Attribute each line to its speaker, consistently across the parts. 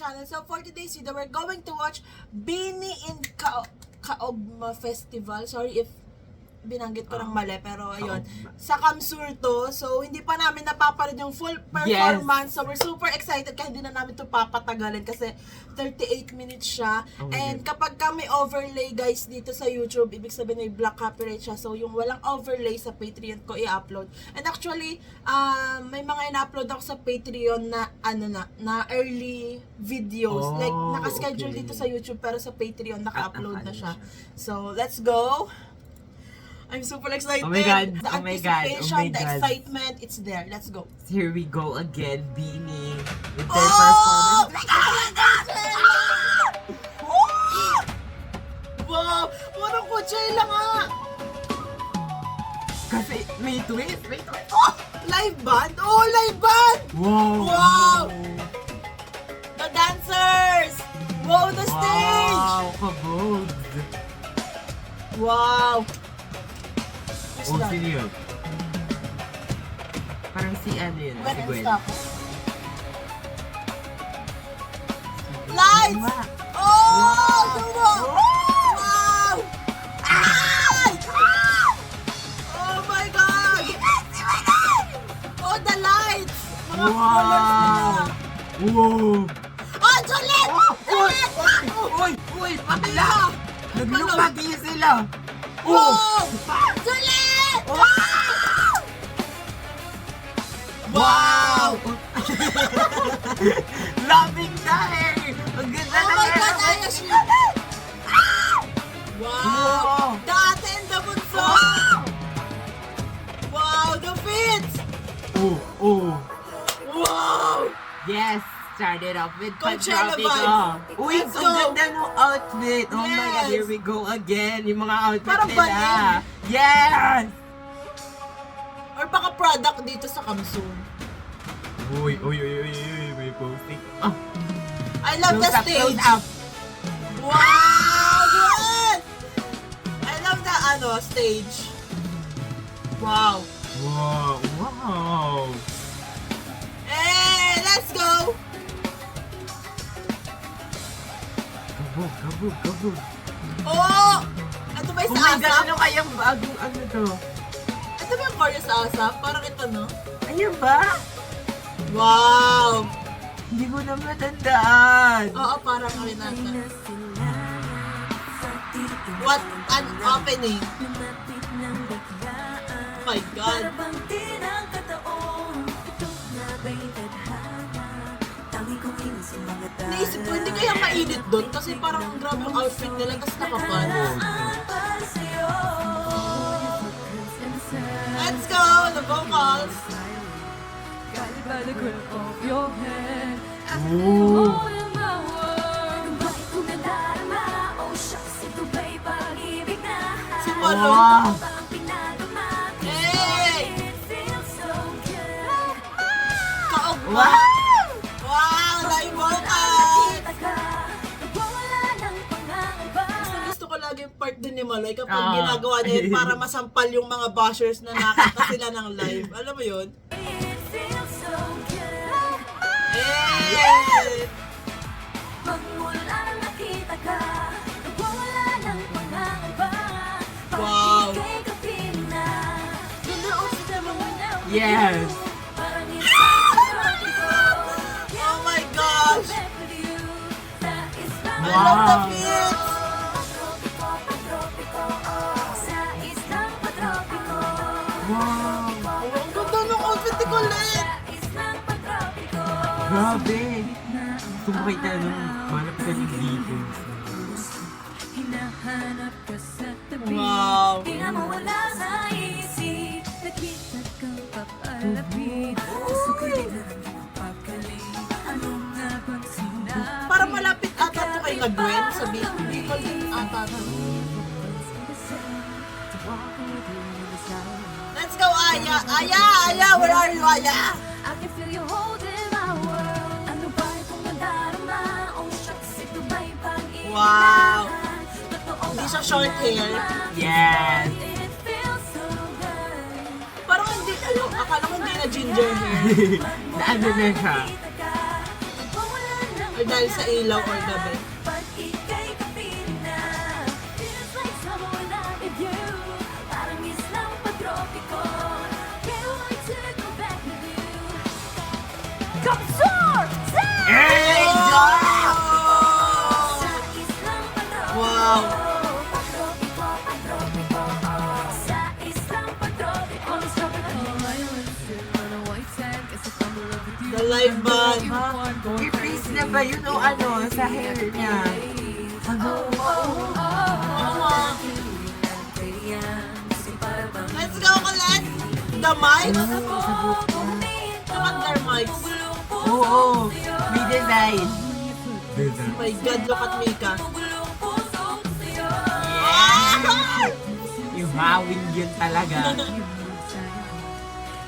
Speaker 1: channel. So for today's video, we're going to watch Bini in Kaogma Festival. Sorry if binanggit ko ng mali, pero ayun. Sa Kamsur to. So hindi pa namin napapanood yung full performance. So we're super excited kaya hindi na namin to papatagalin kasi 38 minutes siya. And kapag may overlay guys dito sa YouTube, ibig sabihin may black copyright siya. So yung walang overlay sa Patreon ko i-upload. And actually, may mga ina-upload ako sa Patreon na na early videos. Like naka-schedule dito sa YouTube pero sa Patreon naka-upload na siya. So let's go. I'm super excited.
Speaker 2: Oh my God.
Speaker 1: The
Speaker 2: Oh my God.
Speaker 1: anticipation, the excitement, it's there. Let's go.
Speaker 2: Here we go again, Bini. With their performance.
Speaker 1: Wow! Parang Coachella nga!
Speaker 2: Kasi may twist.
Speaker 1: Live band? Oh, live band!
Speaker 2: Wow!
Speaker 1: Wow! The dancers! Wow, the stage!
Speaker 2: Wow! Kabog!
Speaker 1: Wow!
Speaker 2: Oh, sino yun? Parang si ano yun? Si Gwen.
Speaker 1: Lights! Oh! Duno! Wow! Ay! Oh my God! Oh, the lights! Mga colors nila!
Speaker 2: Wow!
Speaker 1: Oh, Juliet!
Speaker 2: Uy! Pabila! Naglubagi sila!
Speaker 1: Wow! Juliet! Wow!
Speaker 2: Loving Day! Ang ganda
Speaker 1: Oh
Speaker 2: na
Speaker 1: my God, Ayos! Wow! The ate and the bunso! Wow, the fits!
Speaker 2: Oh!
Speaker 1: Wow!
Speaker 2: Yes! Started off with
Speaker 1: Coachella
Speaker 2: Patropico.
Speaker 1: vibes.
Speaker 2: Uy,
Speaker 1: Let's
Speaker 2: ang
Speaker 1: go.
Speaker 2: ganda ng outfit. Oh my God,
Speaker 1: Yes.
Speaker 2: here we go again. Yung mga outfit
Speaker 1: Parang
Speaker 2: nila.
Speaker 1: banin.
Speaker 2: Yes!
Speaker 1: Or baka product dito sa Kamsur.
Speaker 2: Uy, may posting. Oh,
Speaker 1: I love the stage.
Speaker 2: Close up.
Speaker 1: Wow! Good! I love the stage. Wow.
Speaker 2: Wow.
Speaker 1: Hey, let's go!
Speaker 2: Kabog.
Speaker 1: Oh! Ito ba
Speaker 2: Oh
Speaker 1: yung
Speaker 2: my
Speaker 1: sa
Speaker 2: God,
Speaker 1: ASAP?
Speaker 2: ano kayang bagong ano to?
Speaker 1: Ito ba yung choreo sa ASAP? Parang ito, no?
Speaker 2: Ayan ba?
Speaker 1: Wow!
Speaker 2: Hindi ko na matandaan.
Speaker 1: Oo, parang rin nata. What an opening! Oh my God! Naisip ko, hindi kaya mainit doon kasi parang ang grabe yung outfit nila tapos nakapal. Let's go! The vocals!
Speaker 2: Oh.
Speaker 1: Si Molo.
Speaker 2: Wow.
Speaker 1: Hey! Kaogma!
Speaker 2: Wow.
Speaker 1: Wow! Live vocals! Gusto ko lagi yung part din ni Maloy kapag ginagawa niya yun para masampal yung mga bashers na nakita sila ng live. Alam mo yun? Hey! Wow! Ganda ang outfit niya, Maloy.
Speaker 2: Yes.
Speaker 1: Oh my gosh! I
Speaker 2: Wow.
Speaker 1: love the fits!
Speaker 2: Wow.
Speaker 1: Oh, ang ganda ng outfit ni Colette!
Speaker 2: Grabe. Gusto mo kita nung hanap ka ng details.
Speaker 1: Wow! Parang malapit ata to kay Gwen sa Bicol din ata to. Let's go, Aya! Aya! Where are you, Aya? Wow! Hindi siya short hair.
Speaker 2: Yes.
Speaker 1: Parang hindi, akala ko hindi na ginger hair.
Speaker 2: Ano na siya?
Speaker 1: Or dahil sa ilaw or gabi.
Speaker 3: Pag ika'y kapiling na, feels like summer without you. Parang islang pagtropiko, can't wait to go back with you. Kapsor!
Speaker 2: Hey!
Speaker 3: Sa islang pagtropiko,
Speaker 1: Wow!
Speaker 3: pagtropiko, pagtropiko. Sa islang pagtropiko,
Speaker 1: The live band.
Speaker 2: I-freeze na ba yun o ano sa hair niya? Ano?
Speaker 1: Let's go, Colette! The mic? Naman their mics.
Speaker 2: Oo, may design.
Speaker 1: Oh my God, look at Mika.
Speaker 2: Yung hawin yun talaga.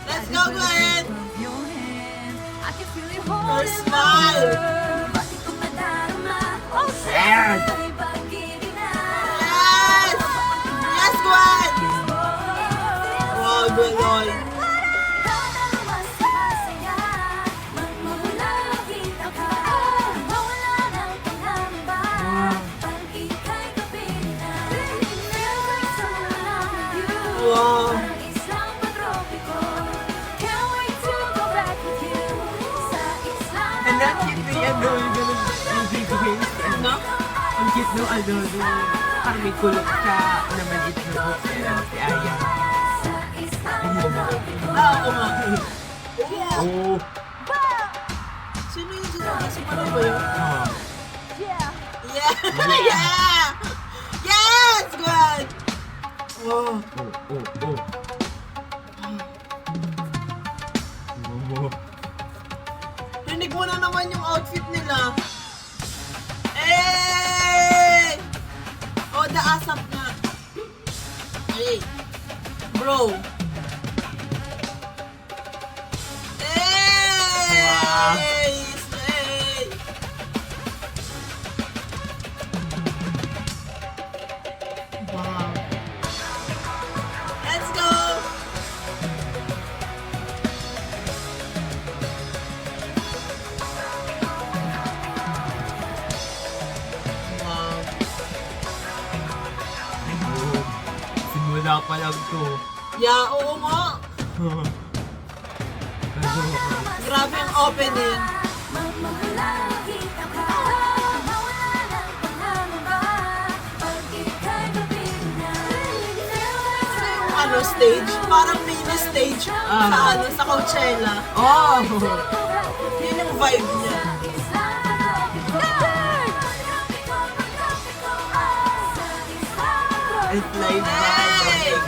Speaker 1: Let's go, Glenn! Her smile!
Speaker 2: Yes!
Speaker 1: Yes! Yes, Gwen! Wow, Gwen! Wow!
Speaker 2: And ang cute na yan, no? Yung ganun, yung bigay.
Speaker 1: No?
Speaker 2: Ang cute no, ano, no? Parang may kulot sa namaliit na book si Aya.
Speaker 1: Ah, oo nga.
Speaker 2: Oo.
Speaker 1: Sino yung sinabi? Si Pano ba yun?
Speaker 2: Oh.
Speaker 1: Yeah! Yeah! Yes, Gwen! Wow.
Speaker 2: Oh.
Speaker 1: Rinig mo na naman yung outfit nila. Eh! Oh, the asap na. Ay. Bro.
Speaker 2: Wow.
Speaker 1: Hey! Hey! Wow. Let's go! Wow.
Speaker 2: Simula pa lang to.
Speaker 1: Yeah, oo nga. Grabe ang opening. Ano, stage? Parang mini stage sa sa Coachella.
Speaker 2: Oh!
Speaker 1: Yun yung vibe niya.
Speaker 2: It's live band.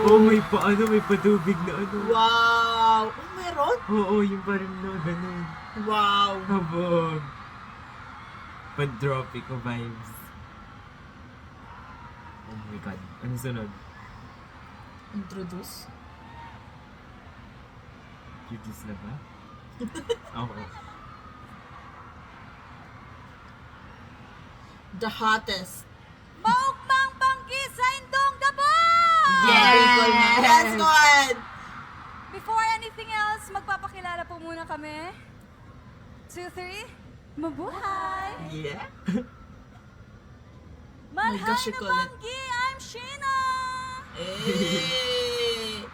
Speaker 2: Oh my God. Oh, may paano, may patubig na ano.
Speaker 1: Wow! Oh, meron?
Speaker 2: Oo, yung parang na ganun.
Speaker 1: Wow!
Speaker 2: Habog. Pan-tropico vibes. Oh my God. Ano sunod?
Speaker 1: Introduce?
Speaker 2: Cuties na ba? Oo.
Speaker 1: The hottest.
Speaker 3: Maugmang banggi sa Indong Dabo!
Speaker 2: Yes!
Speaker 1: Let's go ahead!
Speaker 3: Before anything else, magpapakilala po muna kami. 2, 3, mabuhay!
Speaker 2: Yeah?
Speaker 1: my
Speaker 3: Manhay
Speaker 1: gosh,
Speaker 3: na
Speaker 1: Colette.
Speaker 3: banggi, I'm Sheena!
Speaker 1: Hey!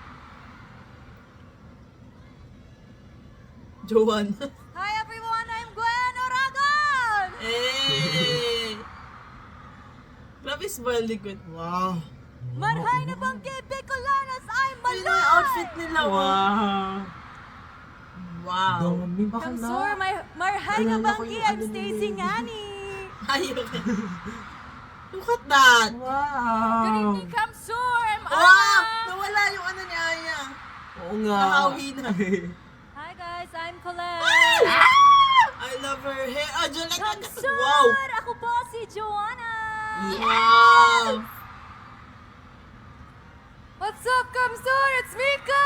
Speaker 1: Joanne.
Speaker 3: Hi everyone, I'm Gwen Oragon!
Speaker 1: Hey! Grabe smile ni Gwen. Wow.
Speaker 3: Manhay na banggi, Bicolanos, I'm
Speaker 1: Ayun
Speaker 3: Malay!
Speaker 1: yung outfit nila.
Speaker 2: Wow!
Speaker 1: Wow.
Speaker 2: Dami ba ka
Speaker 3: Kamsur, marhay na
Speaker 2: Alala ko
Speaker 3: banggi,
Speaker 2: yung
Speaker 3: I'm
Speaker 2: ano
Speaker 3: Stacy
Speaker 2: nila.
Speaker 3: Ngani!
Speaker 1: Ayun. Look at that.
Speaker 3: Good
Speaker 2: Wow!
Speaker 3: evening, Kamsur, I'm
Speaker 1: Wow!
Speaker 3: Anna!
Speaker 1: Nawala yung ano niya. Aya.
Speaker 2: Oo nga.
Speaker 1: Nahawi na.
Speaker 3: Hi guys, I'm Colette!
Speaker 1: I love her hair. Oh, Jolette.
Speaker 3: Kamsur!
Speaker 1: Wow.
Speaker 3: Ako po si Joanna!
Speaker 1: Wow.
Speaker 3: What's up, Kamsur? It's Mika!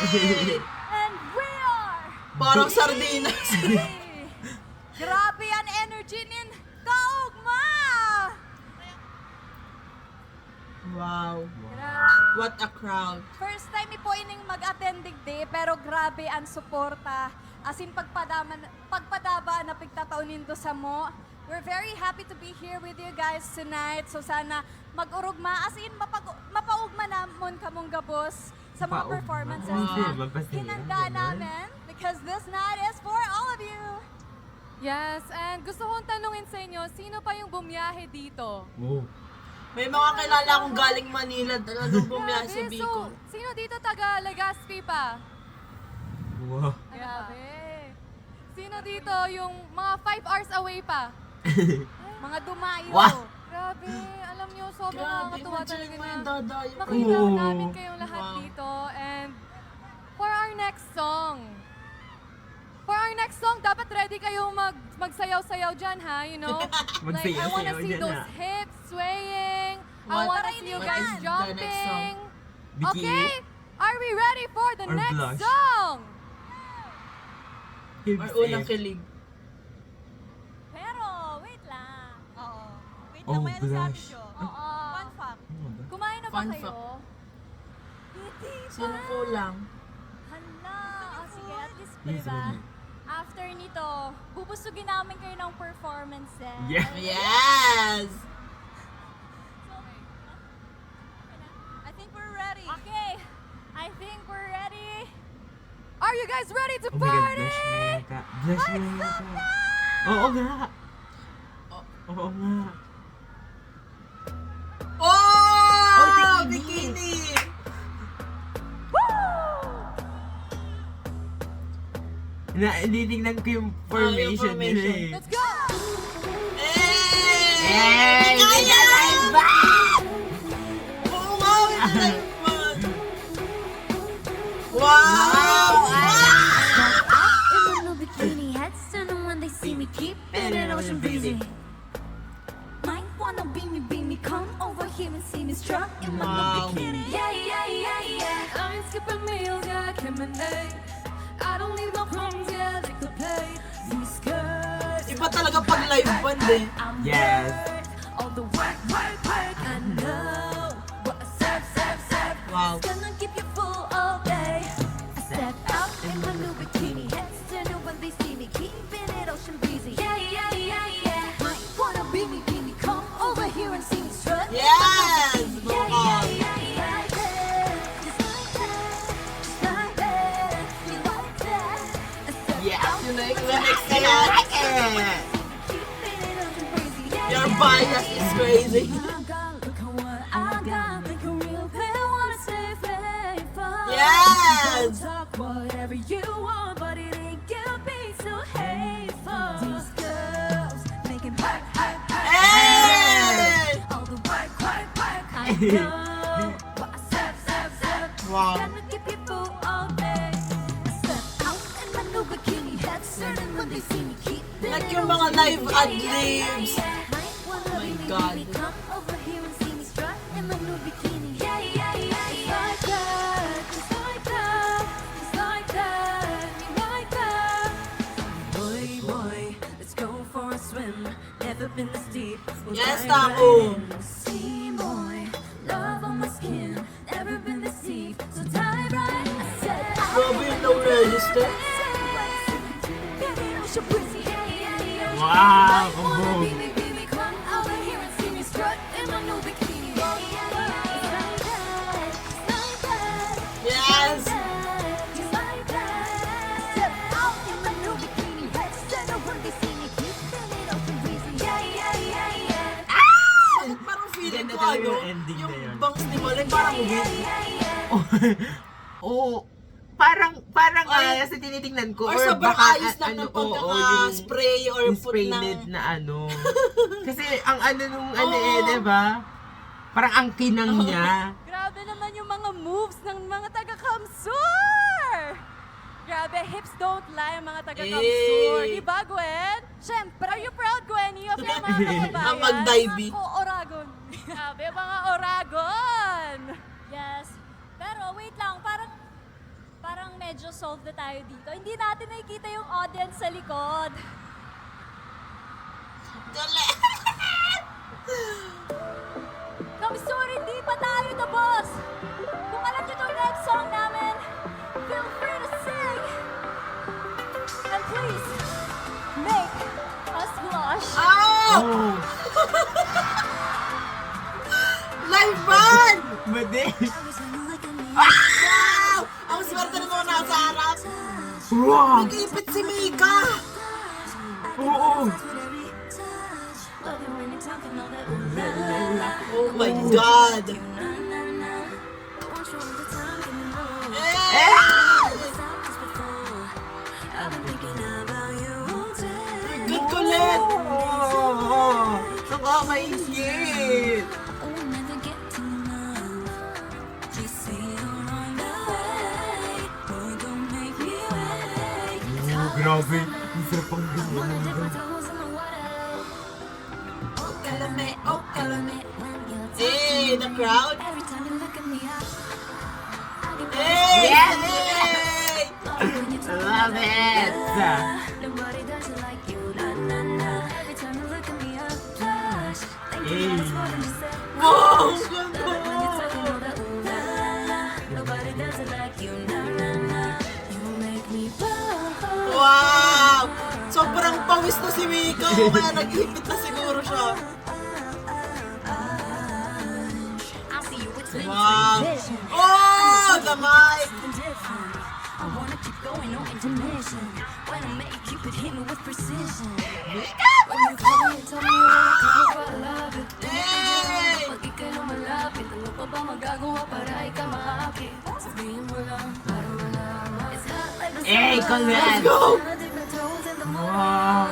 Speaker 1: Hey.
Speaker 3: And we are...
Speaker 1: Parang sardinas.
Speaker 3: Grabe ang energy nin kaugma!
Speaker 1: Wow.
Speaker 3: Grabe
Speaker 1: What a crowd.
Speaker 4: First time po ining mag-attend digdi, pero grabe ang suporta. As in, pagpadaba na pagtataunin do sa mo. We're very happy to be here with you guys tonight. So sana mag-urugma, as in, mapaugma namon kamong gabos sa mga
Speaker 2: Mapaugma.
Speaker 4: performances
Speaker 2: Hindi,
Speaker 4: na
Speaker 2: magpasira,
Speaker 4: hinanda
Speaker 2: ganun.
Speaker 4: namin. Because this night is for all of you.
Speaker 5: Yes, and gusto kong tanungin sa inyo, sino pa yung bumiyahe dito?
Speaker 2: Oh.
Speaker 1: May mga kilala akong galing Manila talagang bumiyahe sa
Speaker 5: Grabe,
Speaker 1: Bicol.
Speaker 5: so, sino dito taga Legazpi pa?
Speaker 2: Wow.
Speaker 5: Grabe. Sino dito yung mga 5 hours away pa?
Speaker 4: Mga dumayo.
Speaker 2: Wow.
Speaker 5: Grabe, alam nyo, sobrang
Speaker 1: Grabe,
Speaker 5: nakakatuwa talaga
Speaker 1: imagine mo
Speaker 5: na
Speaker 1: yung dadayo kayo.
Speaker 5: makita
Speaker 2: Oo.
Speaker 5: namin kayong lahat
Speaker 1: Wow.
Speaker 5: dito. And for our next song, dapat ready kayong magsayaw-sayaw dyan, ha? You know? Like, I wanna
Speaker 2: Magsayaw-sayaw
Speaker 5: see
Speaker 2: dyan,
Speaker 5: those
Speaker 2: ha?
Speaker 5: hips swaying. I
Speaker 1: What-
Speaker 5: wanna see you
Speaker 1: what
Speaker 5: guys
Speaker 1: is the next
Speaker 5: jumping.
Speaker 2: Bikini?
Speaker 5: Okay? Are we ready for the
Speaker 2: Or
Speaker 5: next
Speaker 2: blush?
Speaker 5: song?
Speaker 1: Or unang kilig.
Speaker 4: Pero, wait lang. Oo. Wait
Speaker 2: Oh, blush.
Speaker 4: Oo.
Speaker 5: Fun fact. Kumain na ba
Speaker 1: Fun
Speaker 5: kayo?
Speaker 4: Hindi pa.
Speaker 1: Sino kulang?
Speaker 4: Hala. Oh, sige, at least,
Speaker 2: Yes,
Speaker 4: diba?
Speaker 2: ready.
Speaker 4: After nito, bubusugin namin kayo ng performances.
Speaker 2: Yeah.
Speaker 1: Yes!
Speaker 4: I think we're ready. Okay. I think we're ready.
Speaker 5: Are you guys ready to
Speaker 2: Oh my God,
Speaker 5: party?
Speaker 2: blush na yata. Blush na yata. Oo nga. Oo nga.
Speaker 1: Oh!
Speaker 2: Oh,
Speaker 1: bikini!
Speaker 2: Tinitingnan ko yung formation nila
Speaker 1: formation.
Speaker 2: eh.
Speaker 5: Let's go!
Speaker 1: Hey! Kaya! Oo nga, may live man. Wow!
Speaker 3: In my new bikini, heads turning when they see me, keeping it ocean breezy. Might wanna be me, come over here and see me strut in my
Speaker 1: Wow.
Speaker 3: new bikini. Yeah, yeah, yeah, yeah.
Speaker 5: I ain't skipping meals, yeah, I can't manage. I don't need no crumbs, yeah, they could play. These skirts,
Speaker 1: Iba talaga pag live band eh.
Speaker 3: I'm
Speaker 2: Yes.
Speaker 3: worth all the work. I know what I serve.
Speaker 1: Wow.
Speaker 3: It's gonna keep you full all day. I step out in my new bikini, heads turning when they see me, keeping it ocean breezy. Yeah, yeah, yeah, yeah. Might wanna be me, come over here and see me strut.
Speaker 1: Yes!
Speaker 3: Yeah, yeah,
Speaker 1: Wow.
Speaker 3: yeah, yeah, yeah. Just like that, just like that. You like that? I step
Speaker 2: Yeah,
Speaker 3: out
Speaker 1: You like
Speaker 3: in
Speaker 1: the
Speaker 3: my
Speaker 1: next
Speaker 3: new
Speaker 1: kaya?
Speaker 3: bikini, keeping it ocean breezy. Yeah,
Speaker 1: Your
Speaker 3: yeah,
Speaker 1: bias
Speaker 3: yeah,
Speaker 1: is
Speaker 3: yeah.
Speaker 1: crazy.
Speaker 3: Look at what I got. Make a real player wanna stay faithful.
Speaker 1: Yes!
Speaker 3: Talk whatever you want, but it ain't gonna be so hateful. These girls making work.
Speaker 1: Hey!
Speaker 3: All the work. I know what I serve.
Speaker 1: Wow.
Speaker 3: Gonna keep you full all day. I step out in my new bikini, head turning when they see me, keep
Speaker 1: Like yung mga live ad-libs.
Speaker 3: Oh
Speaker 1: my God.
Speaker 3: Come over here and see me strut in my new bikini. Yeah, yeah, yeah, yeah. Just like that, just like that, just like that. Boy, let's go for a swim. Never been this deep. We'll
Speaker 1: Yes,
Speaker 3: dive
Speaker 1: Taco.
Speaker 3: right in. See, boy, love on my skin. Never been this deep, so dive right in. I said,
Speaker 1: Grabe yung low register.
Speaker 2: Wow,
Speaker 3: Wanna
Speaker 2: kabog.
Speaker 3: be me, come over here and see me strut in my new bikini. Yeah, yeah, yeah, it's like that, it's like that.
Speaker 1: Yes!
Speaker 3: Just like that. Step out in my new bikini, head set up when they see me, keeping it open breezy. Yeah, yeah, yeah, yeah.
Speaker 1: Parang feeling
Speaker 2: Ganda
Speaker 1: ko
Speaker 2: talaga
Speaker 1: ano,
Speaker 2: yung ending na
Speaker 1: yung
Speaker 2: yun.
Speaker 1: bangs ni Malay parang
Speaker 3: Yeah,
Speaker 1: win.
Speaker 3: yeah, yeah.
Speaker 2: Oo. Parang
Speaker 1: Or-
Speaker 2: sa tinitingnan ko.
Speaker 1: Or sobrang
Speaker 2: baka,
Speaker 1: ayos lang ng
Speaker 2: oo,
Speaker 1: pagkaka-spray or
Speaker 2: yung
Speaker 1: put
Speaker 2: spray
Speaker 1: ng...
Speaker 2: net na ano. Kasi ang ano nung ano diba? Parang ang kinang niya.
Speaker 5: Grabe naman yung mga moves ng mga taga-Kamsur! Grabe, hips don't lie ang mga taga-Kamsur.
Speaker 1: Hey!
Speaker 5: Diba, Gwen? Siyempre. Are you proud, Gwenny, of your mga kababayan?
Speaker 1: Ang mag-diving.
Speaker 5: Ako, Oragon. Grabe, mga Oragon!
Speaker 4: Yes. Pero wait lang, parang medyo solve na tayo dito. Hindi natin nakikita yung audience sa likod.
Speaker 1: Galing!
Speaker 4: Kamsur, hindi pa tayo tapos!
Speaker 2: Crush!
Speaker 1: Oh!
Speaker 2: Oh!
Speaker 1: Live band!
Speaker 2: Madi!
Speaker 1: Wow! Ang swerte na mga nasa harap.
Speaker 2: Wow!
Speaker 1: Nag-ipit si Mika.
Speaker 2: Oo!
Speaker 1: Oh my God. Eh! Good kulit.
Speaker 2: Oh! Nakakaingit! Oh, grabe! Ang sarap ang ganyan.
Speaker 1: Kalame, oh kalame. Hey, the crowd. Hey!
Speaker 2: Yes!
Speaker 1: Hey!
Speaker 2: I love it!
Speaker 3: Nobody does it like you, na na na. Every time you look at me, I blush. Think
Speaker 2: Hey.
Speaker 3: about it's more than just that.
Speaker 1: Wow!
Speaker 3: When you talk, you know that ooh la la la. Nobody does it like you, na na na. You make me blush.
Speaker 1: Wow! Sobrang pawis na si Mika. O kaya nag-ipit na siguro siya.
Speaker 3: I see you with
Speaker 1: Wow! Oh! The mic!
Speaker 3: different. I wanna keep going, no intermission. When I make Cupid hit me with precision. When you call me and tell me you wanna talk about love it.
Speaker 1: Hey!
Speaker 3: Pag ika'y na malapit, ano pa ba magagawa para ikaw maakit? Sabihin mo lang, para malaman. It's hot like the
Speaker 2: Hey,
Speaker 3: summer.
Speaker 2: Colette!
Speaker 1: Let's go!
Speaker 3: Wanna dip my toes in the mud.
Speaker 2: Wow!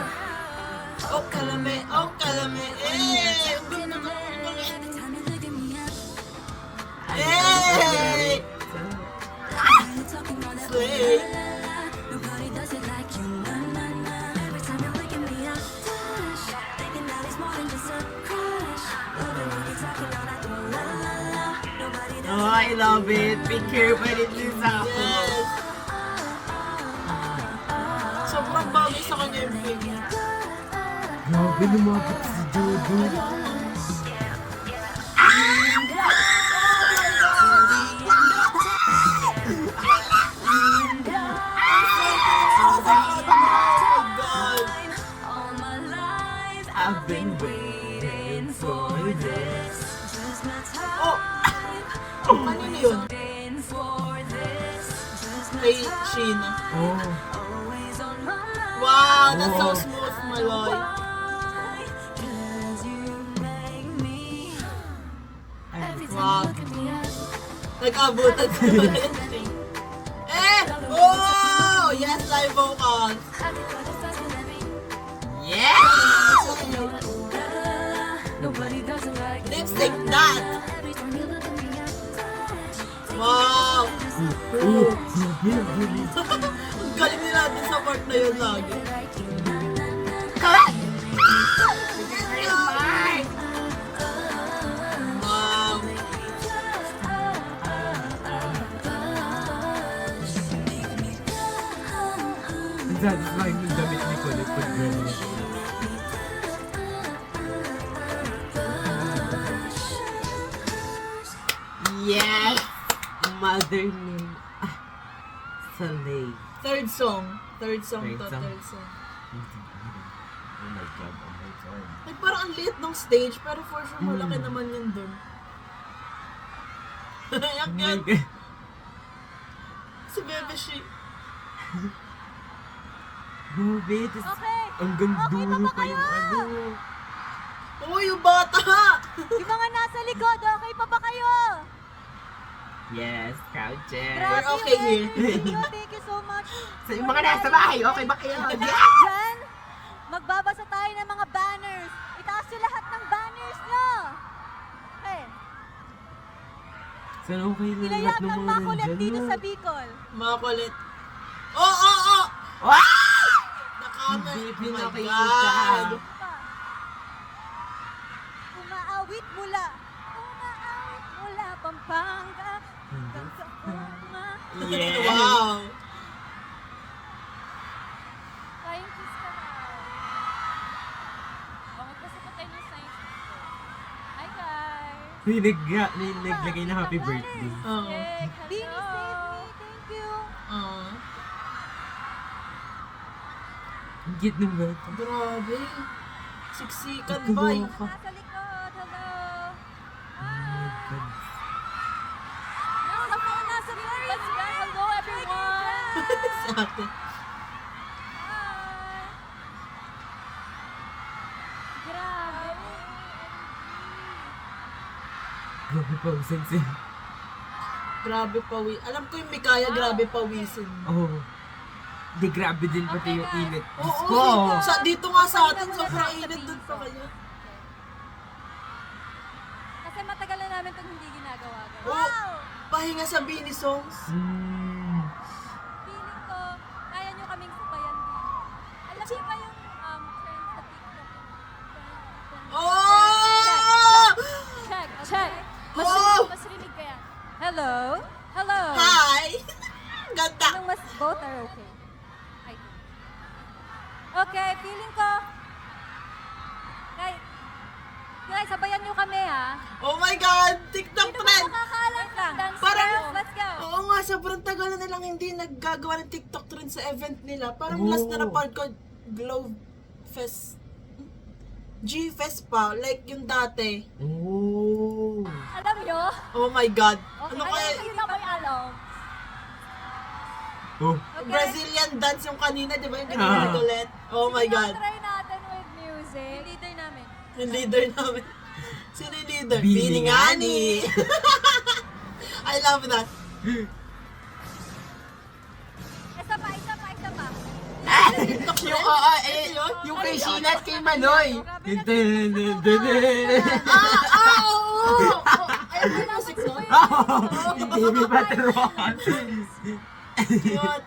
Speaker 1: Oh, kalame! Oh, kalame! Hey!
Speaker 3: Every time you look at me,
Speaker 1: Hey!
Speaker 3: I'm talking all that
Speaker 1: Slay!
Speaker 3: nobody does it like you, na na na. Every time you look at me, I blush. Thinking that it's more than just a crush. Love it when you're talking all that ooh la la la. Nobody does
Speaker 2: Oh, I love it! Picture pa rin din sa ako.
Speaker 1: Yes! Sobrang bagay sa kanya yung film.
Speaker 2: Grabe, lumabot si Jojo.
Speaker 3: all my life.
Speaker 2: I've been waiting for this.
Speaker 3: Just my
Speaker 1: Oh!
Speaker 3: time.
Speaker 1: Kanino yun?
Speaker 3: Waiting for this. Just my
Speaker 1: Kay Sheena.
Speaker 2: Oh,
Speaker 3: always on my mind.
Speaker 1: Wow! That's so
Speaker 2: Oh.
Speaker 1: smooth, Maloy.
Speaker 3: Why? 'Cause you make me. Every time
Speaker 1: Wow.
Speaker 3: you look at me, I
Speaker 1: Nag-abutan sa ending. Eh! Oh! Yes, live vocals.
Speaker 3: I can tell just that's what I mean.
Speaker 2: yeah!
Speaker 3: You know that, ooh, la, la, la. Nobody does it like you.
Speaker 1: Lip sync that.
Speaker 3: Every time you look at me, I blush.
Speaker 1: Wow!
Speaker 2: Oh, grabe, ang galing.
Speaker 1: Ang galing nila natin sa part na yun lagi.
Speaker 3: Like you, na na na.
Speaker 2: Correct!
Speaker 1: Wow!
Speaker 2: Ang satisfying yung damit ni Colette pag gano'n. Yes! Mother name. Ah, Soleil.
Speaker 1: Third song. Third song
Speaker 2: Third
Speaker 1: to.
Speaker 2: song.
Speaker 1: Third song.
Speaker 2: Oh my God, oh my God.
Speaker 1: Like, parang ang liit ng stage, pero for sure malaki naman yun dun. Yak
Speaker 2: Oh my
Speaker 1: yan.
Speaker 2: God.
Speaker 1: Si Bebe She.
Speaker 2: Grabe, tas
Speaker 4: Okay.
Speaker 2: ang ganda
Speaker 4: Okay pa ba
Speaker 2: pa yung
Speaker 4: kayo?
Speaker 2: ano.
Speaker 1: Oh, yung bata!
Speaker 4: Yung mga nasa likod, okay pa ba kayo?
Speaker 2: Yes, crowd check.
Speaker 4: Grabe
Speaker 1: okay
Speaker 4: yung
Speaker 1: here.
Speaker 4: energy nyo. Thank you so much.
Speaker 2: Sa yung mga nasa bahay, okay ba kayo?
Speaker 4: Dahil
Speaker 2: Yes!
Speaker 4: dyan, magbabasa tayo ng mga banners. Itaas nyo lahat ng banners nyo. Okay.
Speaker 2: Sana okay na lahat
Speaker 4: Tinayag
Speaker 2: ng
Speaker 4: ng
Speaker 2: mga
Speaker 4: makulit
Speaker 2: nandyan,
Speaker 4: dito
Speaker 2: no?
Speaker 4: sa Bicol.
Speaker 1: Mga kulit. Oh, oh, oh!
Speaker 2: Wow!
Speaker 1: Nakama.
Speaker 2: Hindi
Speaker 1: Oh my
Speaker 2: pinakita.
Speaker 1: God.
Speaker 4: Pa. Umaawit mula Pampanga hanggang sa Puma.
Speaker 2: Yes!
Speaker 1: Wow!
Speaker 4: Flying kiss ka na. O, magbasa pa tayo ng signs dito. Hi guys!
Speaker 2: Naglagay na happy birthday.
Speaker 1: Oh.
Speaker 4: Yay! Bini, save me! Thank you!
Speaker 1: Oh.
Speaker 2: Ang cute ng bata.
Speaker 1: Grabe. Siksikan ba?
Speaker 4: Nasa likod, hello. Hi. Nasa phone, nasa phone. Let's go. Hello, everyone.
Speaker 1: Si ate.
Speaker 4: Hi. Grabe.
Speaker 2: Grabe pa, sense.
Speaker 1: Grabe alam ko yung Mikaya, grabe pawisin.
Speaker 2: Oh. Di grabe din pati yung init. Diyos
Speaker 1: Oo,
Speaker 2: ko.
Speaker 1: dito nga sa atin, sobrang init doon pa kayo.
Speaker 4: Kasi matagal na namin itong hindi ginagawa. guys.
Speaker 1: Oo, pahinga sa Bini Songs.
Speaker 4: Feeling ko, kaya nyo kaming sabayan din. Alam niyo ba yung trend sa TikTok?
Speaker 1: Oh!
Speaker 4: Check.
Speaker 1: Oh!
Speaker 4: Mas rinig ka yan. Hello? Hello?
Speaker 1: Hi! Ganda!
Speaker 4: Anong mas both are okay? I do. Okay, feeling ko. Guys, sabayan nyo kami ha.
Speaker 1: Oh my God! TikTok
Speaker 4: Sino ba
Speaker 1: trend!
Speaker 4: makakalang lang? Dance
Speaker 1: Parang-
Speaker 4: girl, let's go.
Speaker 1: Oo nga, sobrang tagal na nilang hindi naggagawa ng TikTok trend sa event nila. Parang
Speaker 2: Oo.
Speaker 1: last na napanood ko, Globe Fest. G-Fest pa, like yung dati.
Speaker 2: Oh.
Speaker 4: Alam nyo?
Speaker 1: Oh my God!
Speaker 4: Okay,
Speaker 1: Ano kaya?
Speaker 4: Yun na may alam.
Speaker 2: Oh.
Speaker 4: Okay.
Speaker 1: Brazilian dance yung kanina, di ba? Yung kanina ulit. Oh my God!
Speaker 4: Try natin with music. Yung leader namin.
Speaker 1: Yung leader namin. Sino yung leader?
Speaker 2: Biningani.
Speaker 1: I love that.
Speaker 4: Isa pa.
Speaker 1: TikTok
Speaker 2: Yung,
Speaker 1: trend?
Speaker 2: yung kay Sheena at kay Manoy.
Speaker 1: Oo! Ayun yung music nun.
Speaker 2: Hindi may patron.
Speaker 1: Cute.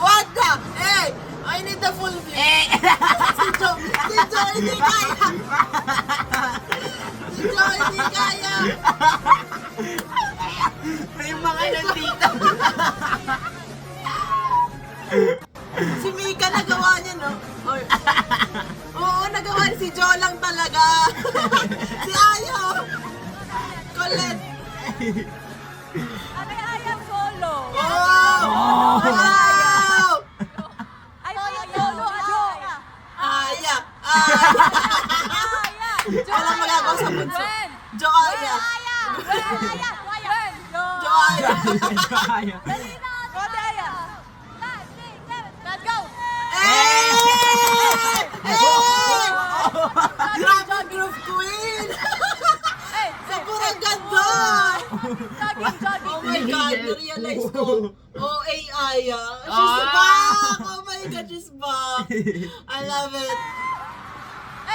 Speaker 1: What the? Hey! I need the full view. Si Joe hindi kaya. Si Joe hindi kaya.
Speaker 2: May mga nandito.
Speaker 1: Si Mika nagawa niya, no? Oo, nagawa niya. Si Joe lang talaga. Si Ayo. Colette.
Speaker 4: Ate Aya solo.
Speaker 1: Oh! Wow!
Speaker 4: Ay, solo.
Speaker 1: Aya. Walang magagawa sa bunso.
Speaker 4: Gwen.
Speaker 1: Joe Aya.
Speaker 4: Gwen.
Speaker 1: Joe Aya.
Speaker 4: Dali na. Go, Aya. 5, 6, 7. Let's go.
Speaker 1: Hey! Hey! Grabe ang groove queen! Sobrang ganda! Oh my God, na-realize ko. Oh, AI She's back! Oh my God, she's back! I love it.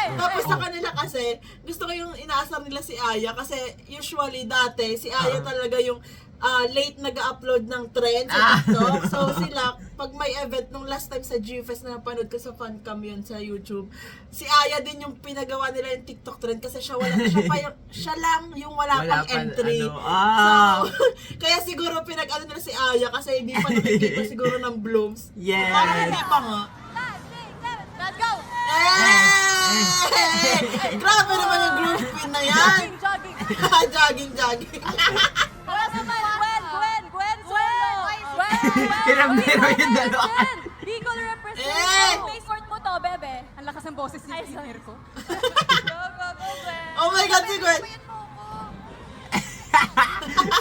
Speaker 1: Tapos sa kanila kasi, gusto ko yung inaasar nila si Aya kasi usually dati, si Aya talaga yung late nag-upload ng trend sa TikTok. So sila, pag may event, nung last time sa G-Fest na napanood ko sa Fancam yun sa YouTube, si Aya din yung pinagawa nila yung TikTok trend kasi siya lang yung wala pang entry. So, kaya siguro pinag-ano nila si Aya kasi hindi pa nakikita siguro ng blooms.
Speaker 2: Yes.
Speaker 1: Parang hindi pa nga.
Speaker 4: 5, 6, 7. Let's go.
Speaker 1: Hey! Grabe naman yung groove queen na yan!
Speaker 4: Jogging.
Speaker 1: Jogging.
Speaker 4: Wala naman. Gwen solo.
Speaker 2: Hirap-hiro yung dalawa.
Speaker 4: Bicol represent.
Speaker 1: Eh!
Speaker 4: Passport mo to, bebe.
Speaker 5: Ang lakas ng boses ni Peter ko.
Speaker 4: Go, Gwen.
Speaker 1: Oh my God, si Gwen!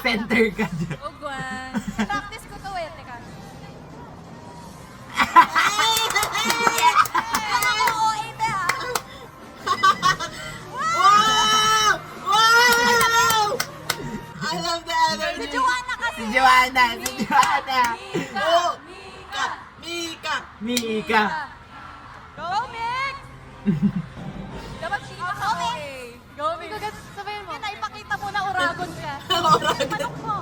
Speaker 2: Center ka dyan.
Speaker 4: Oh, Gwen. Practice ko to eh. Teka.
Speaker 1: Wow! Wow! I love the energy.
Speaker 4: Si Joanna kasi.
Speaker 2: Si Joanna.
Speaker 1: Oh! Mika!
Speaker 2: Mika.
Speaker 4: Go, Mix! Dapat Mika ka eh. Go, Mix. Sabihin mo. Ipakita mo na uragon ka. Manok mo.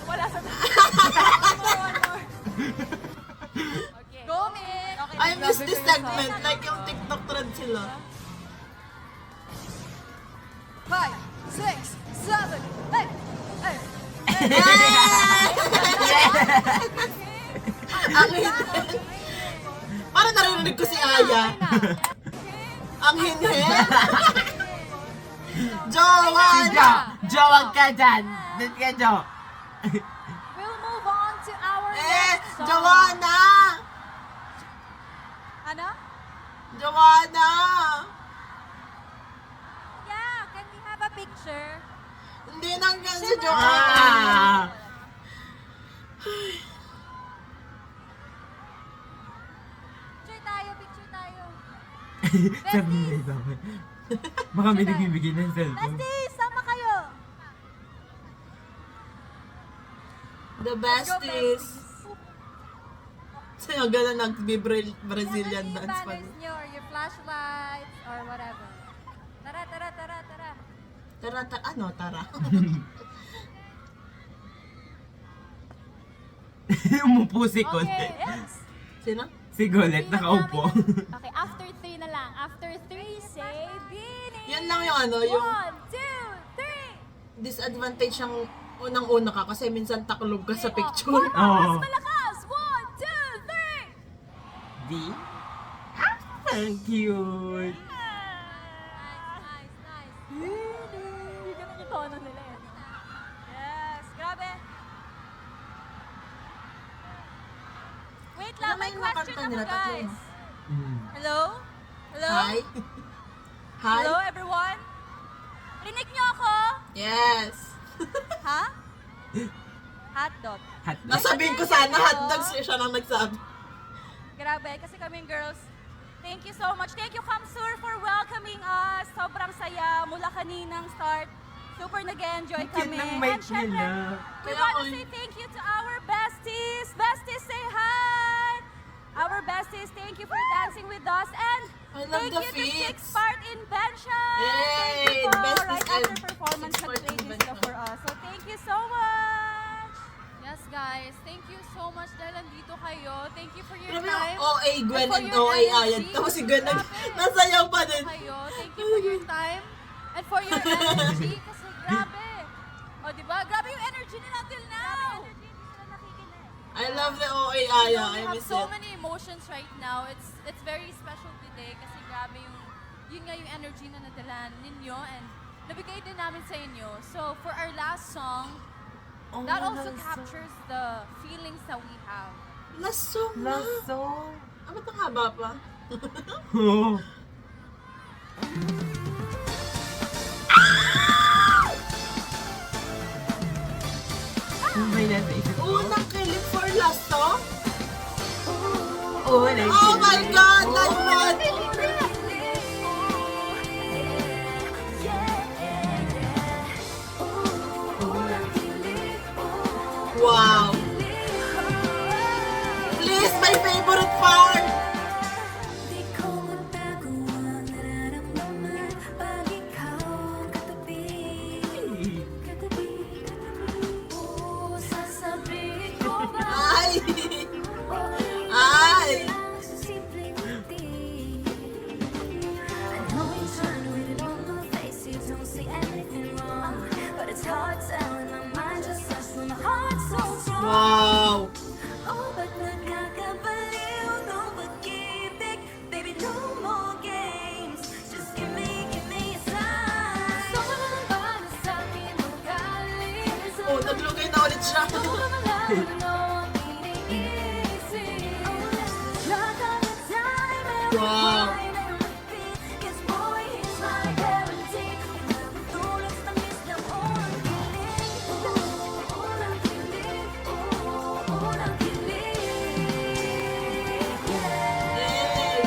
Speaker 4: Wala sa... Okay. Go, Mix!
Speaker 1: I miss this segment, like yung TikTok trend sila.
Speaker 4: 5, 6, 7, 8.
Speaker 1: Ang hinhin. Parang narinig ko si Aya. Ang hinhin.
Speaker 2: Si
Speaker 1: Joanna!
Speaker 2: Jo. Jo, wag ka dyan. Doon ka, Jo.
Speaker 4: We'll move on to our
Speaker 1: Eh,
Speaker 4: next song.
Speaker 1: Joanna!
Speaker 4: Ano?
Speaker 1: Joanna!
Speaker 4: Yeah, can we have a picture?
Speaker 1: Hindi nanggan si Joanna.
Speaker 2: Ah!
Speaker 4: Picture tayo, picture tayo.
Speaker 2: Sabi nila iba. Baka may nagbibigay ng cellphone.
Speaker 4: Besties, sama kayo.
Speaker 1: The
Speaker 4: Go,
Speaker 1: besties. Sa'yo gano'n nag-Brazilian
Speaker 4: Ano
Speaker 1: dance
Speaker 4: yung
Speaker 1: pa.
Speaker 4: banners nyo or your flashlights or whatever. Tara, tara, tara, tara.
Speaker 1: Tara, ano, tara.
Speaker 2: Umupo si
Speaker 5: Okay,
Speaker 2: Colette.
Speaker 5: yes.
Speaker 1: Sino?
Speaker 2: Si Colette, nakaupo.
Speaker 5: Okay, after 3 na lang. After 3, say Bini.
Speaker 1: Yan lang yung ano, yung
Speaker 5: 1, 2, 3.
Speaker 1: disadvantage yung unang-una ka kasi minsan taklob ka sa picture.
Speaker 2: Oo.
Speaker 5: Mas malakas. 1, 2, 3.
Speaker 2: Di? Ang cute.
Speaker 5: Nice, nice. Bini. Ganun yung tono nila eh. Yes, grabe. Wait lang,
Speaker 1: Ano
Speaker 5: may
Speaker 1: yung
Speaker 5: question
Speaker 1: nakanta
Speaker 5: ako
Speaker 1: nila? Tatlo,
Speaker 5: guys.
Speaker 1: no?
Speaker 2: Mm.
Speaker 5: Hello? Hello?
Speaker 1: Hi? Hi?
Speaker 5: Hello everyone? Rinig niyo ako?
Speaker 1: Yes.
Speaker 5: Ha? Hotdog.
Speaker 2: Hot dog.
Speaker 1: Nasabihin ko sana hotdogs siya nang nagsabi.
Speaker 5: Grabe, kasi kaming girls, thank you so much. Thank you, Kamsur, for welcoming us. Sobrang saya mula kaninang start. Super nag-enjoy
Speaker 2: Cute
Speaker 5: kami.
Speaker 2: ng mic
Speaker 5: And syempre,
Speaker 2: nila.
Speaker 5: we
Speaker 1: Kaya
Speaker 5: want to
Speaker 1: ako-
Speaker 5: say thank you to our besties. Besties, say hi! Our besties, thank you for dancing with us. And
Speaker 1: I love
Speaker 5: thank
Speaker 1: the
Speaker 5: you to Six
Speaker 1: feats.
Speaker 5: Part Invention.
Speaker 1: Yay!
Speaker 5: Thank you po.
Speaker 1: Besties
Speaker 5: Right after
Speaker 1: and
Speaker 5: performance,
Speaker 1: Six Part
Speaker 5: nag-play this
Speaker 1: Invention.
Speaker 5: for us. So thank you so much.
Speaker 6: Yes, guys. Thank you so much dahil nandito kayo. Thank you for your
Speaker 1: Grabe yung
Speaker 6: time.
Speaker 1: OA Gwen
Speaker 6: for
Speaker 1: and
Speaker 6: your
Speaker 1: OA Ayan.
Speaker 6: energy.
Speaker 1: Tapos si Gwen
Speaker 6: Grabe.
Speaker 1: nasayaw pa din.
Speaker 6: Kayo. Thank you for your time and for your energy. Kasi grabe. O, diba? Grabe yung energy nila till now.
Speaker 1: I love the OA
Speaker 6: You
Speaker 1: Aya.
Speaker 6: know, we
Speaker 1: I
Speaker 6: have
Speaker 1: miss
Speaker 6: so
Speaker 1: it.
Speaker 6: many emotions right now. It's very special today kasi grabe yun nga yung energy na nadala ninyo and nabigay din namin sa inyo. So, for our last song, that also captures the feelings that we have.
Speaker 1: Last song na.
Speaker 2: Last song.
Speaker 1: Ah, ba't ang haba pa?
Speaker 2: Oo. Ano ba yung nasa isip ko?
Speaker 1: Unang kilig for last song?
Speaker 2: Oo, like,
Speaker 1: Oh my God! Live one! Wow! Please, my favorite part!
Speaker 3: Di ko magagawa nararamdaman pag ikaw katabi. Katabi, katabi. Oo, sasabihin ko ba?
Speaker 1: Ay!
Speaker 3: Ay!
Speaker 1: Ay!
Speaker 3: Sa simpleng ngiti. I know you're trying to read it on my face. You don't see anything wrong, but it's hard telling. My mind just says when my heart's so strong.
Speaker 1: Wow!
Speaker 3: Oh, ba't nakakabaliw ng pag-ibig? Baby, no more games. Just give me a sign. Gusto mo na lang ba na sa'kin ang galing?
Speaker 1: Oh, naglugay na ulit siya.
Speaker 3: Gusto mo ba malaman ano ang iniisip? Oh, let's just rock all the time. Every
Speaker 1: Wow.
Speaker 3: line and repeat. 'Cause boy, he's my guarantee. Natutulog sa tamis ng unang kilig. Unang kilig. Unang kilig.
Speaker 1: Yay!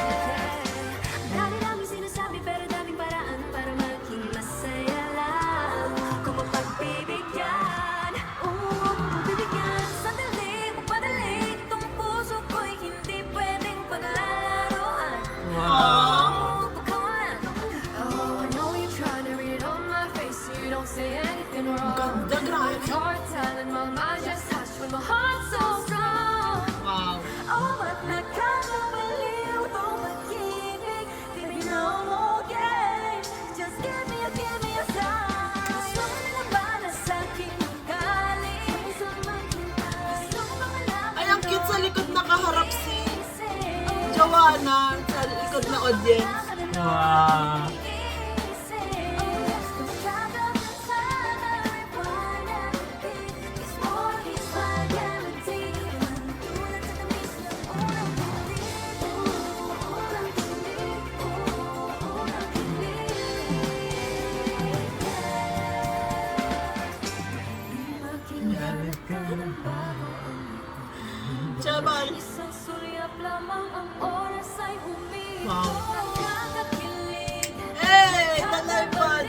Speaker 3: Dami-daming sinasabi pero daming paraan para maging masaya lang. Kung mapagbibigyan, mapagbibigyan. Sandali, mapadali, itong puso ko'y hindi pwedeng paglalaroan.
Speaker 1: Wow!
Speaker 3: Oh, come on. Oh, I know you're trying to read it on my face. You don't say anything wrong.
Speaker 1: Ganda, grabe.
Speaker 3: It's hard telling my mind just hush when my heart's so strong.
Speaker 1: Wow!
Speaker 3: Oh, ba't nakakabaliw itong pag-ibig? Baby, no more games. Just give me a sign. Gusto mo na lang ba na sa'kin ang galing? Gusto mo ba malaman
Speaker 1: Ay, ang cute sa likod nakaharap si
Speaker 3: isip?
Speaker 1: Joanna sa likod na audience.
Speaker 2: Wow.
Speaker 3: Isip. Oh, let's go travel the time and rewind and
Speaker 1: Wow. Hey! The live band!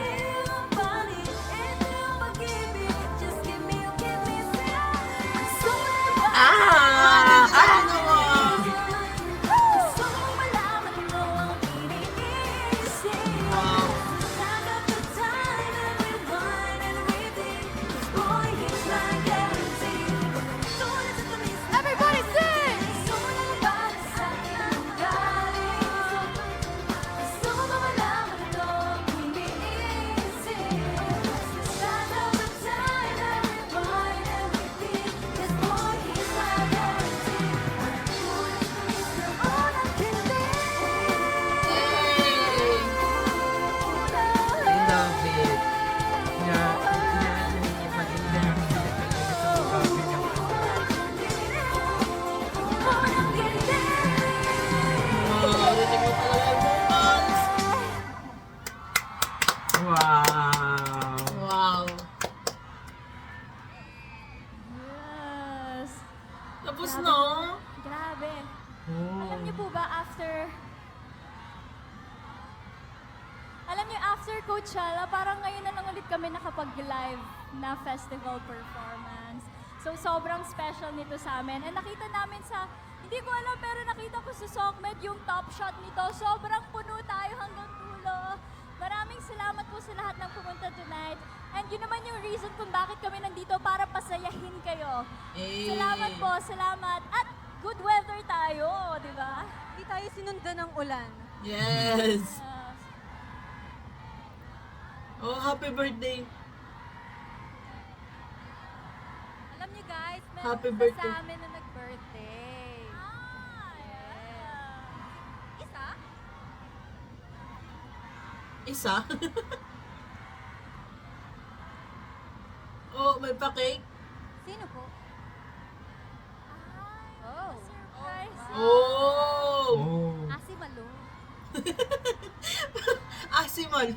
Speaker 4: Everybody sing!
Speaker 2: I love it. Yeah, maganda yung sila talaga sa mga ng
Speaker 1: Wow, rinig mo talaga yung vocals.
Speaker 2: Wow!
Speaker 1: Wow.
Speaker 4: Yes.
Speaker 1: Tapos
Speaker 4: Grabe
Speaker 1: no?
Speaker 4: po. Grabe.
Speaker 2: Oh.
Speaker 4: Alam niyo po ba after Coachella, parang ngayon na lang ulit kami nakapag-live na festival performance. So sobrang special nito sa amin. And nakita namin hindi ko alam pero nakita ko sa SOCMED yung top shot nito. Sobrang puno tayo hanggang dulo. Maraming salamat po sa lahat ng pumunta tonight. And yun naman yung reason kung bakit kami nandito para pasayahin kayo.
Speaker 1: Eh.
Speaker 4: Salamat po, salamat. At good weather tayo, di ba?
Speaker 5: Hindi tayo sinundan ng ulan.
Speaker 1: Yes.
Speaker 4: Yes.
Speaker 1: Oh, happy birthday.
Speaker 5: Alam niyo guys, meron
Speaker 1: Happy
Speaker 5: isa
Speaker 1: birthday.
Speaker 5: sa amin na nag-birthday. Isa?
Speaker 1: Isa? Oh, may pa-cake?
Speaker 5: Sino po?
Speaker 4: Oh, surprise.
Speaker 1: Oh!
Speaker 2: Oh.
Speaker 5: Asi Malo.
Speaker 1: Asimal.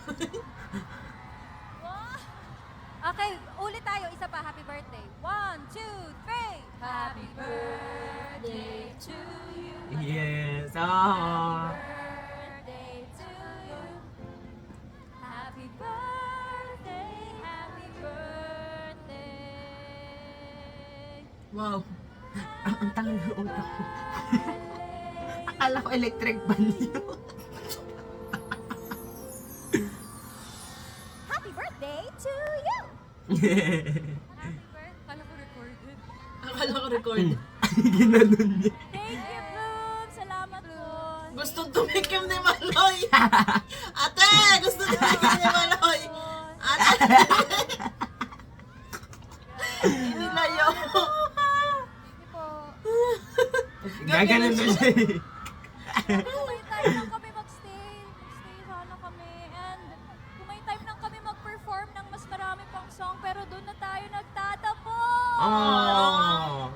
Speaker 5: Okay, ulit tayo. Isa pa. Happy birthday. 1, 2, 3. Happy birthday to you.
Speaker 2: Yes! Oh.
Speaker 5: Birthday to you. Happy birthday. Happy birthday.
Speaker 1: Wow.
Speaker 2: Ang tangal ng utak ko. Akala ko electric ban yun.
Speaker 5: Happy birthday to you. Happy birthday. Kala ko recorded.
Speaker 1: Akala ko record.
Speaker 2: Ginanon niya.
Speaker 4: Thank you, Bloom. Salamat po.
Speaker 1: Gustong tumikim ni Maloy. Ate, gusto tumikim ni Maloy. Ate. Inilayo.
Speaker 4: Hindi po.
Speaker 2: Gaganon na siya eh.
Speaker 4: Kung may time lang kami magstay sana kami. And kung may time lang kami mag-perform ng mas marami pang song, pero doon na tayo nagtatapos.
Speaker 2: Oh.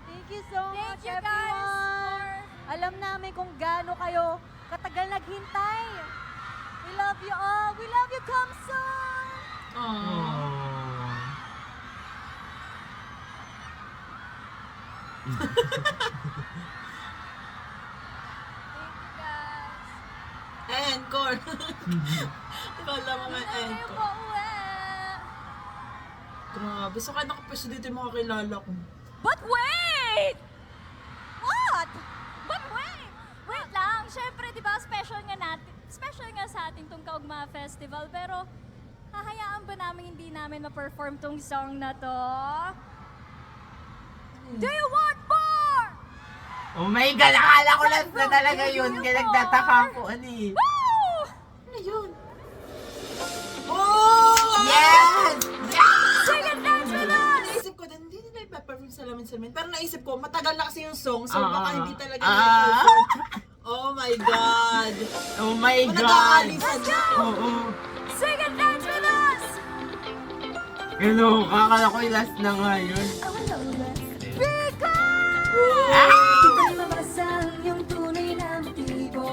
Speaker 5: Thank you so
Speaker 4: Thank
Speaker 5: much,
Speaker 4: you guys
Speaker 5: everyone. Alam namin kung gaano kayo katagal naghintay. We love you all. We love you, Kamsun.
Speaker 1: Aww.
Speaker 4: Thank you guys.
Speaker 1: Encore. Akala mo nga
Speaker 4: Hindi na kayo
Speaker 1: encore.
Speaker 4: pauwi.
Speaker 1: Grabe. So kaya nakapwesto dito yung mga kilala ko.
Speaker 4: But wait! What? But wait! Wait lang. Siyempre, di ba, special nga sa atin tong Kaugma Festival. Pero, hahayaan ba namin hindi namin ma-perform tong song na to? Do you want more?
Speaker 2: Oh my God! Akala ko last na talaga yun. Kaya nagtataka ako. Ano eh.
Speaker 4: Woo!
Speaker 1: Ano yun? Oh!
Speaker 2: Yes!
Speaker 4: Sing and dance with us!
Speaker 1: Naisip ko din, hindi nila ipaperform sa Lamin. Pero naisip ko, matagal na kasi yung song, so
Speaker 2: Ah.
Speaker 1: baka hindi talaga nila-perform. Oh my God!
Speaker 2: Oh my
Speaker 1: Kung
Speaker 2: God!
Speaker 1: nag-aalisan na.
Speaker 2: Oo.
Speaker 4: Sing and dance with us!
Speaker 2: Hello, kakala ko yung last na nga yun.
Speaker 3: Iba'y mabasang yung tunay na motibo.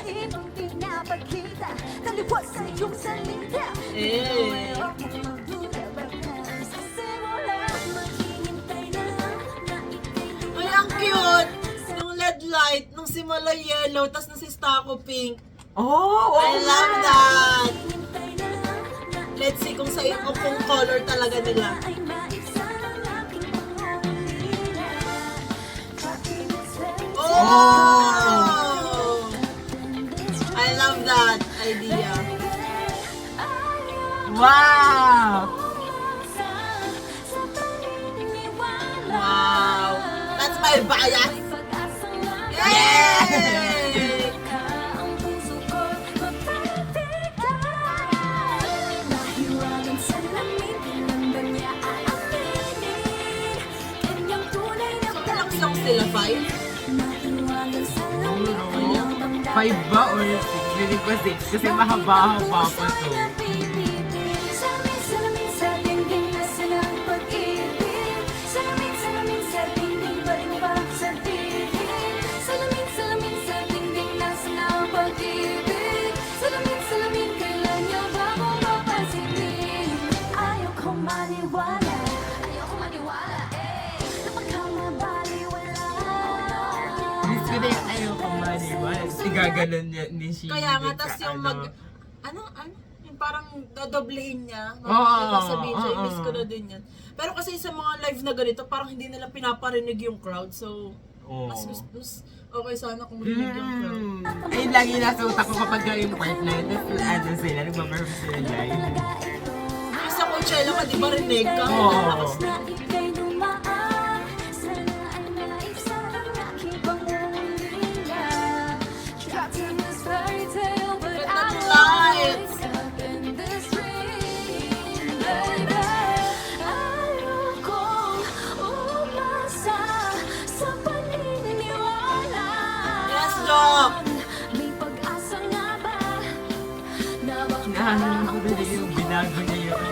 Speaker 3: Ibang pinapagkita, taliwas sa iyong salita.
Speaker 1: Eh.
Speaker 3: Huwag mong magdudabagay. Sa simula, maghihintay na lang na ika'y
Speaker 1: Ay, ang cute! Yung LED light. white, nung simula yellow, tas nung si Stako pink.
Speaker 2: Oh!
Speaker 1: I love that! Let's see kung kung color talaga nila. Oh! I love that idea.
Speaker 2: Wow!
Speaker 1: Wow! That's my bias! Yay! So, ilang songs sila? 5?
Speaker 2: 5 ba or 6? Hindi ko 6 kasi mahaba-haba pa to. Miss ko na yung ayoko maniwala. Tapos igaganon niya ni Sheila.
Speaker 1: Kaya nga,
Speaker 2: dun
Speaker 1: tas
Speaker 2: sa
Speaker 1: yung ano, yung parang dodoblehin niya.
Speaker 2: Oo,
Speaker 1: Sabihin siya,
Speaker 2: oo.
Speaker 1: miss ko na din yan. Pero kasi sa mga live na ganito, parang hindi nila pinaparinig yung crowd. So,
Speaker 2: Oo.
Speaker 1: mas okay sana kung rinig yung crowd.
Speaker 2: Ayun lang yung nasa utak ko kapag yung part na yun. Tapos ano sila, nagmaperform sila live.
Speaker 1: Yung sa Coachella ka, di ba rinig ka?
Speaker 2: Oo.
Speaker 1: Lakas na. Yes, Doc!
Speaker 2: Nahanap ko din yung binago niya yung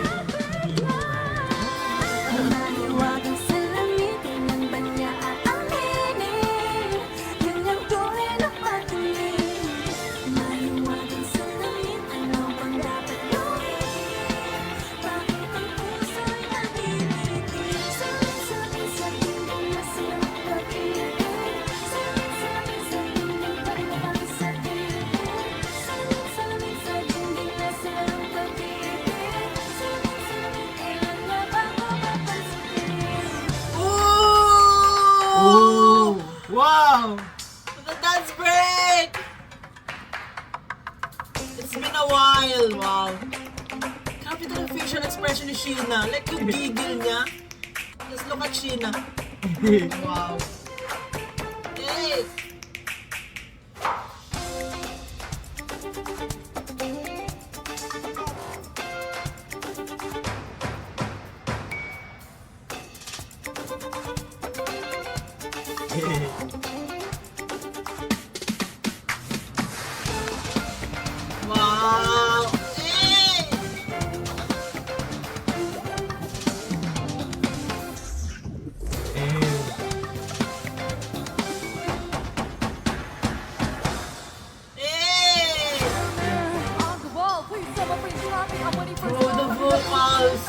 Speaker 1: Ooh!
Speaker 2: Oh! Wow!
Speaker 1: The dance break! It's been a while. Wow. Grabe talaga facial expression ni Sheena. Like yung giggle niya. Just look at Sheena. Wow. Hey! Wow! Hey! Hey!
Speaker 4: On the wall, please, someone please clap me. I'm waiting for
Speaker 1: Bro, the vocals.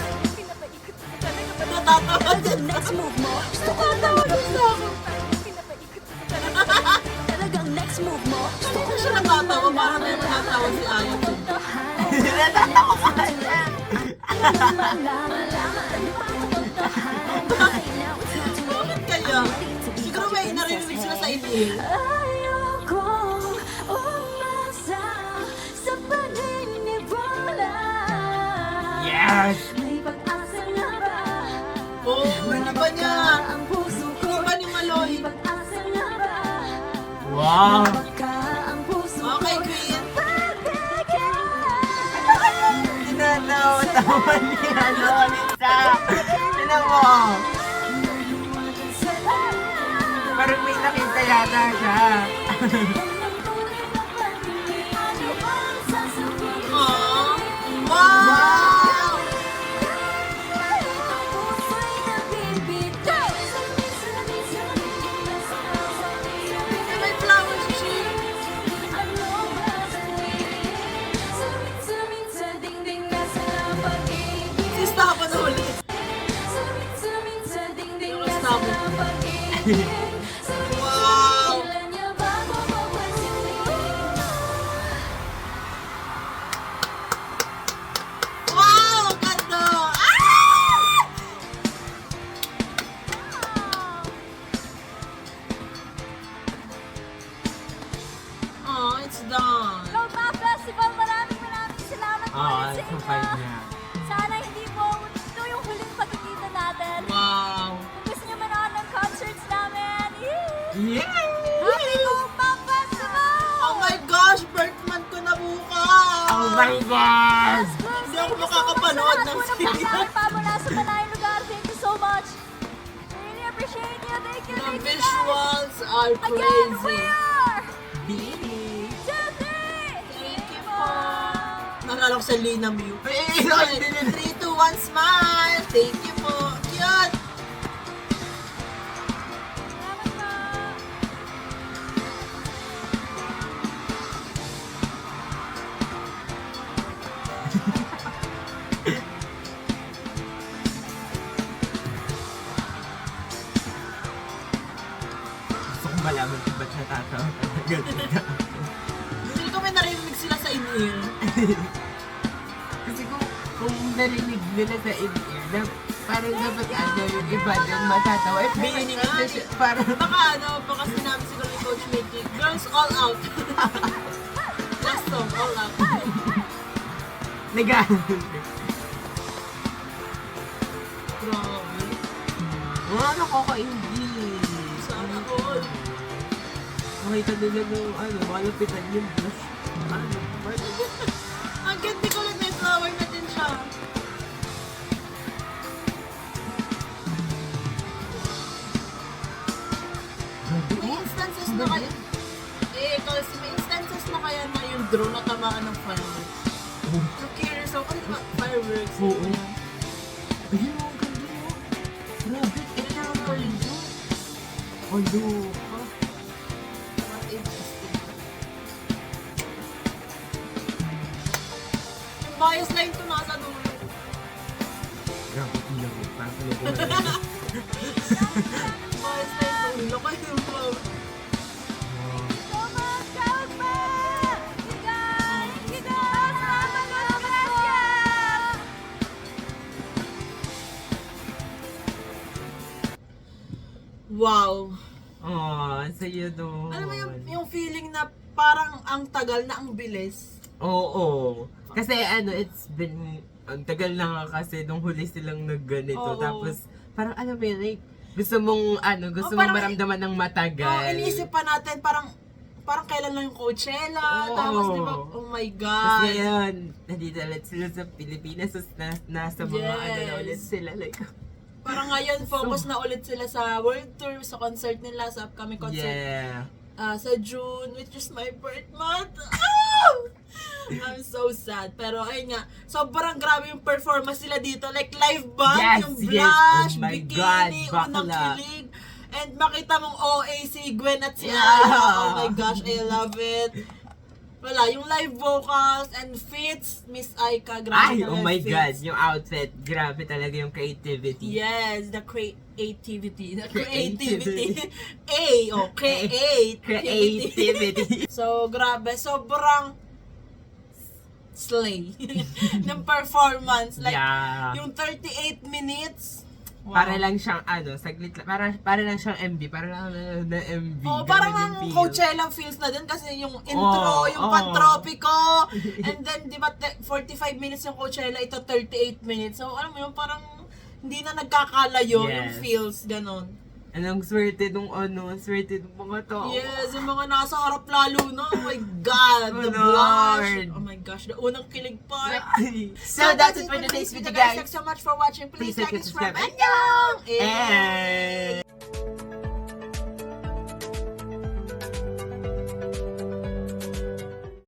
Speaker 1: Natatawa din na. Natatawa din na ako. Hindi ko siya natatawa. Parang may natatawa si Ayat. Bakit kaya? Siguro may narinig sila sa email.
Speaker 2: Yes!
Speaker 1: Oh, hindi ba niya? Hindi ba ni Maloy?
Speaker 2: Wow!
Speaker 1: Okay, Queen.
Speaker 2: Tinatawa-tawa ni Lisa! Tinan mo! Parang may nakita yata siya.
Speaker 1: Aww. Wow! May flowers siya. Si Stapa na ulit. Yung Stapa. Wow! done.
Speaker 4: Loma Festival, maraming salamat po
Speaker 2: Oo,
Speaker 4: sa
Speaker 2: sa fight
Speaker 4: inyo.
Speaker 2: niya.
Speaker 4: Sana hindi po ito yung huling pagkikita natin.
Speaker 1: Wow.
Speaker 4: Kung gusto niyo manood ng concerts namin,
Speaker 2: Yeah!
Speaker 4: Happy Loma Festival!
Speaker 1: Oh my gosh, birth month ko na bukas.
Speaker 2: Oh my God!
Speaker 1: Hindi ako makakapanood ng
Speaker 4: sinihan. Pa mula sa malayong lugar, thank you so much. Really appreciate you. Thank you,
Speaker 1: The
Speaker 4: thank you guys.
Speaker 1: visuals are
Speaker 4: Again, we
Speaker 1: crazy.
Speaker 4: are
Speaker 2: Bini!
Speaker 4: 2, 3.
Speaker 1: Thank you po. Nalala ko sa Lina Mew.
Speaker 2: Eh,
Speaker 1: 3, 2, 1, smile. Thank you po. Cute.
Speaker 4: Salamat po.
Speaker 2: Gusto kong malaman kung ba't natatawa ka. Ganun ka.
Speaker 1: Hindi ko may narinig sila sa in-ear.
Speaker 2: Kasi kung narinig nila sa in-ear, na parang dapat ano yung iba din matatawa. Eh,
Speaker 1: Meaning
Speaker 2: ano
Speaker 1: nga,
Speaker 2: siya, parang
Speaker 1: baka sinabi siguro ni Coach Mickey, girls all out. Last song, all out.
Speaker 2: nag-ano.
Speaker 1: Grabe.
Speaker 2: Wow, nakaka-hindi.
Speaker 1: Sana all.
Speaker 2: Makita nila nung malapitan yung blush. Ano,
Speaker 1: Ang ganda ko lang, may flower na din siya. May instances na kaya, kasi may instances na kaya na yung drone natamaan ng fireworks. So curious ako, ano ba fireworks?
Speaker 2: Oo. Ayun, ang ganda mo. Grabe, ito ang ganda. Alo, ha?
Speaker 1: What interesting. Yung bias line to nasa dulo.
Speaker 2: Grabe, ilang mo. Parang ano ko
Speaker 1: Bias line to dulo. Kaya yung flower.
Speaker 4: Loma Festival! You guys! You guys! Salamat po sa Festival!
Speaker 1: Wow.
Speaker 2: Oh, sa'yo doon.
Speaker 1: Alam mo yung feeling na parang ang tagal na ang bilis.
Speaker 2: Oo. Kasi it's been, ang tagal na nga kasi nung huli silang nagganito.
Speaker 1: Oo.
Speaker 2: Tapos, parang alam mo yun, like, gusto mong, gusto
Speaker 1: Oh,
Speaker 2: mong
Speaker 1: parang-
Speaker 2: maramdaman ng matagal.
Speaker 1: Iniisip pa natin parang kailan lang yung Coachella.
Speaker 2: Oo.
Speaker 1: Tapos di ba, oh my
Speaker 2: Tapos
Speaker 1: God.
Speaker 2: ngayon, nandito ulit sila sa Pilipinas. Tapos nasa mga
Speaker 1: Yes.
Speaker 2: na ulit sila. Like,
Speaker 1: Parang ngayon, focus na ulit sila sa world tour, sa concert nila, sa upcoming concert.
Speaker 2: yeah.
Speaker 1: Sa June, which is my birth month. Ah! I'm so sad. Pero ayun nga, sobrang grabe yung performance nila dito. Like live band,
Speaker 2: Yes,
Speaker 1: yung
Speaker 2: yes.
Speaker 1: blush,
Speaker 2: Oh my
Speaker 1: bikini,
Speaker 2: God,
Speaker 1: unang
Speaker 2: bakla.
Speaker 1: kilig. And makita mong OA si Gwen at si
Speaker 2: Yeah.
Speaker 1: Aya. Oh my gosh, I love it. Wala, yung live vocals and fits, Miss Aika, grabe
Speaker 2: Ay,
Speaker 1: talaga
Speaker 2: oh my
Speaker 1: fits.
Speaker 2: God. Yung outfit, grabe talaga yung creativity.
Speaker 1: Yes, the creativity. The
Speaker 2: Creativity.
Speaker 1: creativity.
Speaker 2: Creativity.
Speaker 1: So, grabe. Sobrang slay ng performance. Like,
Speaker 2: Yeah.
Speaker 1: yung 38 minutes. Wow.
Speaker 2: Para lang siyang saglit lang. Para lang siyang MV. Para lang na MV.
Speaker 1: Oh,
Speaker 2: Ganun
Speaker 1: parang
Speaker 2: yung
Speaker 1: ang
Speaker 2: feel.
Speaker 1: Coachella feels na din kasi yung intro,
Speaker 2: Oh,
Speaker 1: yung
Speaker 2: oh.
Speaker 1: Pantropico, and then, di ba, 45 minutes yung Coachella, ito 38 minutes. So, alam mo yun, parang hindi na nagkakalayo yung
Speaker 2: Yes.
Speaker 1: feels, ganon.
Speaker 2: Anong swerte nung swerte nung mga tao.
Speaker 1: Yes, yung mga nasa harap lalo na. Oh my God, the
Speaker 2: Oh,
Speaker 1: blush.
Speaker 2: Lord.
Speaker 1: Oh my gosh, the unang kilig part.
Speaker 2: So that's it for today's video, guys.
Speaker 1: Thanks so much for watching. Please
Speaker 2: Please
Speaker 1: like and
Speaker 2: like and
Speaker 1: subscribe.
Speaker 2: subscribe.
Speaker 1: Annyeong!
Speaker 2: And